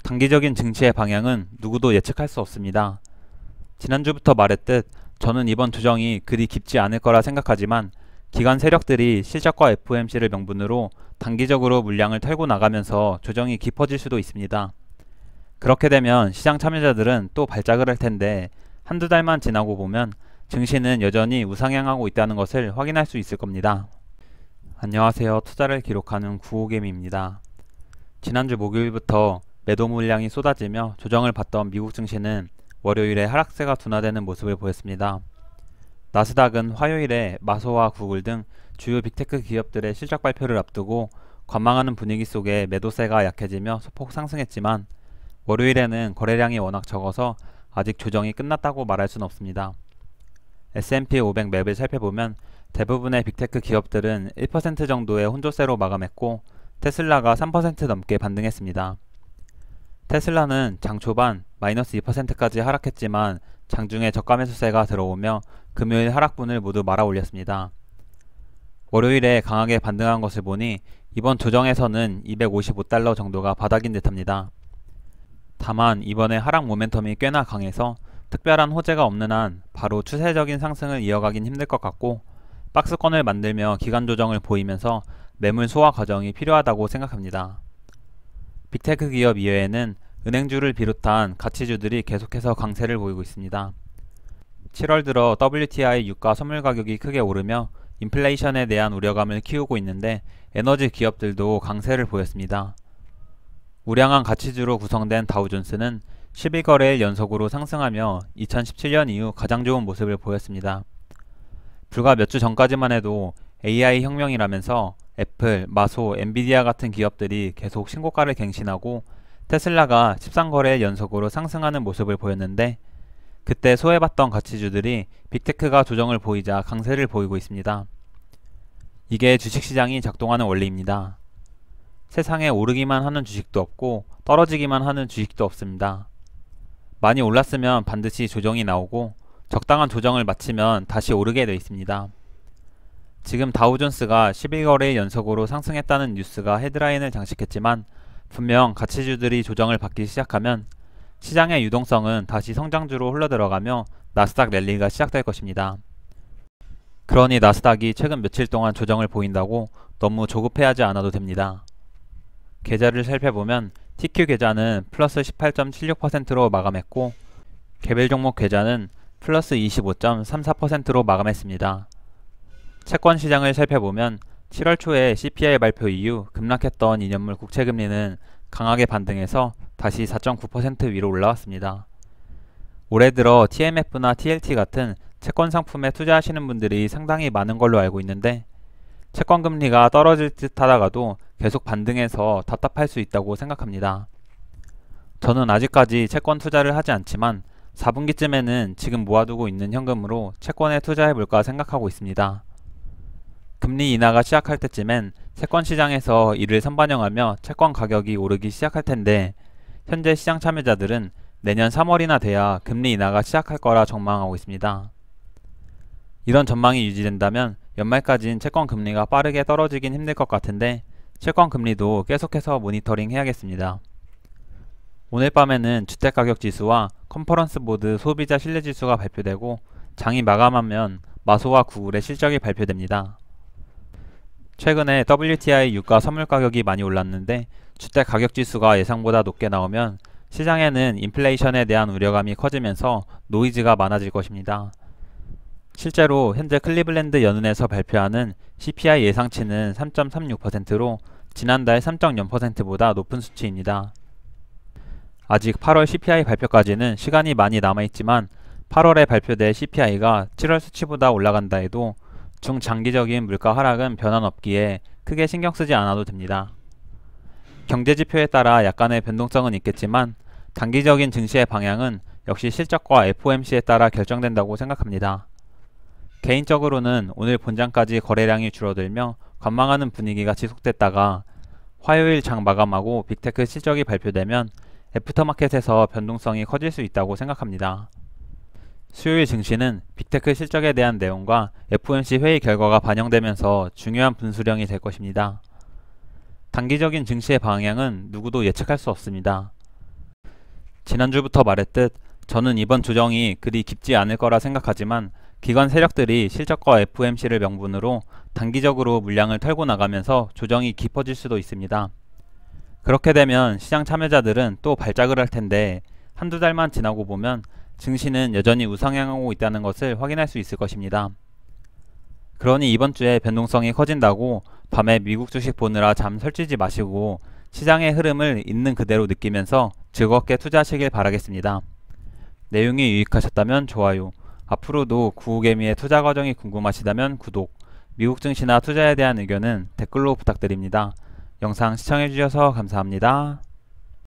단기적인 증시의 방향은 누구도 예측할 수 없습니다. 지난주부터 말했듯 저는 이번 조정이 그리 깊지 않을 거라 생각하지만 기관 세력들이 실적과 FOMC를 명분으로 단기적으로 물량을 털고 나가면서 조정이 깊어질 수도 있습니다. 그렇게 되면 시장 참여자들은 또 발작을 할 텐데 한두 달만 지나고 보면 증시는 여전히 우상향하고 있다는 것을 확인할 수 있을 겁니다. 안녕하세요. 투자를 기록하는 구호개미입니다. 지난주 목요일부터 매도 물량이 쏟아지며 조정을 받던 미국 증시는 월요일에 하락세가 둔화되는 모습을 보였습니다. 나스닥은 화요일에 마소와 구글 등 주요 빅테크 기업들의 실적 발표를 앞두고 관망하는 분위기 속에 매도세가 약해지며 소폭 상승했지만 월요일에는 거래량이 워낙 적어서 아직 조정이 끝났다고 말할 수는 없습니다. S&P 500 맵을 살펴보면 대부분의 빅테크 기업들은 1% 정도의 혼조세로 마감했고 테슬라가 3% 넘게 반등했습니다. 테슬라는 장 초반 마이너스 2%까지 하락했지만 장중에 저가 매수세가 들어오며 금요일 하락분을 모두 말아 올렸습니다. 월요일에 강하게 반등한 것을 보니 이번 조정에서는 255달러 정도가 바닥인 듯합니다. 다만 이번에 하락 모멘텀이 꽤나 강해서 특별한 호재가 없는 한 바로 추세적인 상승을 이어가긴 힘들 것 같고 박스권을 만들며 기간 조정을 보이면서 매물 소화 과정이 필요하다고 생각합니다. 빅테크 기업 이외에는 은행주를 비롯한 가치주들이 계속해서 강세를 보이고 있습니다. 7월 들어 WTI 유가 선물 가격이 크게 오르며 인플레이션에 대한 우려감을 키우고 있는데 에너지 기업들도 강세를 보였습니다. 우량한 가치주로 구성된 다우존스는 12거래일 연속으로 상승하며 2017년 이후 가장 좋은 모습을 보였습니다. 불과 몇 주 전까지만 해도 AI 혁명이라면서 애플, 마소, 엔비디아 같은 기업들이 계속 신고가를 갱신하고 테슬라가 13거래일 연속으로 상승하는 모습을 보였는데 그때 소외받던 가치주들이 빅테크가 조정을 보이자 강세를 보이고 있습니다. 이게 주식시장이 작동하는 원리입니다. 세상에 오르기만 하는 주식도 없고 떨어지기만 하는 주식도 없습니다. 많이 올랐으면 반드시 조정이 나오고 적당한 조정을 마치면 다시 오르게 되어 있습니다. 지금 다우존스가 11거래일 연속으로 상승했다는 뉴스가 헤드라인을 장식했지만 분명 가치주들이 조정을 받기 시작하면 시장의 유동성은 다시 성장주로 흘러들어가며 나스닥 랠리가 시작될 것입니다. 그러니 나스닥이 최근 며칠 동안 조정을 보인다고 너무 조급해하지 않아도 됩니다. 계좌를 살펴보면 TQ 계좌는 플러스 18.76%로 마감했고 개별 종목 계좌는 플러스 25.34%로 마감했습니다. 채권 시장을 살펴보면 7월 초에 CPI 발표 이후 급락했던 2년물 국채금리는 강하게 반등해서 다시 4.9% 위로 올라왔습니다. 올해 들어 TMF나 TLT 같은 채권 상품에 투자하시는 분들이 상당히 많은 걸로 알고 있는데 채권 금리가 떨어질 듯 하다가도 계속 반등해서 답답할 수 있다고 생각합니다. 저는 아직까지 채권 투자를 하지 않지만 4분기쯤에는 지금 모아두고 있는 현금으로 채권에 투자해볼까 생각하고 있습니다. 금리 인하가 시작할 때쯤엔 채권 시장에서 이를 선반영하며 채권 가격이 오르기 시작할 텐데 현재 시장 참여자들은 내년 3월이나 돼야 금리 인하가 시작할 거라 전망하고 있습니다. 이런 전망이 유지된다면 연말까지는 채권 금리가 빠르게 떨어지긴 힘들 것 같은데 채권 금리도 계속해서 모니터링 해야겠습니다. 오늘 밤에는 주택가격지수와 컨퍼런스 보드 소비자 신뢰지수가 발표되고 장이 마감하면 마소와 구글의 실적이 발표됩니다. 최근에 WTI 유가 선물 가격이 많이 올랐는데 주택가격지수가 예상보다 높게 나오면 시장에는 인플레이션에 대한 우려감이 커지면서 노이즈가 많아질 것입니다. 실제로 현재 클리블랜드 연은에서 발표하는 CPI 예상치는 3.36%로 지난달 3.0%보다 높은 수치입니다. 아직 8월 CPI 발표까지는 시간이 많이 남아있지만 8월에 발표될 CPI가 7월 수치보다 올라간다 해도 중장기적인 물가 하락은 변함없기에 크게 신경쓰지 않아도 됩니다. 경제지표에 따라 약간의 변동성은 있겠지만 단기적인 증시의 방향은 역시 실적과 FOMC에 따라 결정된다고 생각합니다. 개인적으로는 오늘 본장까지 거래량이 줄어들며 관망하는 분위기가 지속됐다가 화요일 장 마감하고 빅테크 실적이 발표되면 애프터마켓에서 변동성이 커질 수 있다고 생각합니다. 수요일 증시는 빅테크 실적에 대한 내용과 FOMC 회의 결과가 반영되면서 중요한 분수령이 될 것입니다. 단기적인 증시의 방향은 누구도 예측할 수 없습니다. 지난주부터 말했듯 저는 이번 조정이 그리 깊지 않을 거라 생각하지만 기관 세력들이 실적과 FOMC를 명분으로 단기적으로 물량을 털고 나가면서 조정이 깊어질 수도 있습니다. 그렇게 되면 시장 참여자들은 또 발작을 할 텐데 한두 달만 지나고 보면 증시는 여전히 우상향하고 있다는 것을 확인할 수 있을 것입니다. 그러니 이번 주에 변동성이 커진다고 밤에 미국 주식 보느라 잠 설치지 마시고 시장의 흐름을 있는 그대로 느끼면서 즐겁게 투자하시길 바라겠습니다. 내용이 유익하셨다면 좋아요, 앞으로도 구우개미의 투자 과정이 궁금하시다면 구독, 미국 증시나 투자에 대한 의견은 댓글로 부탁드립니다. 영상 시청해주셔서 감사합니다.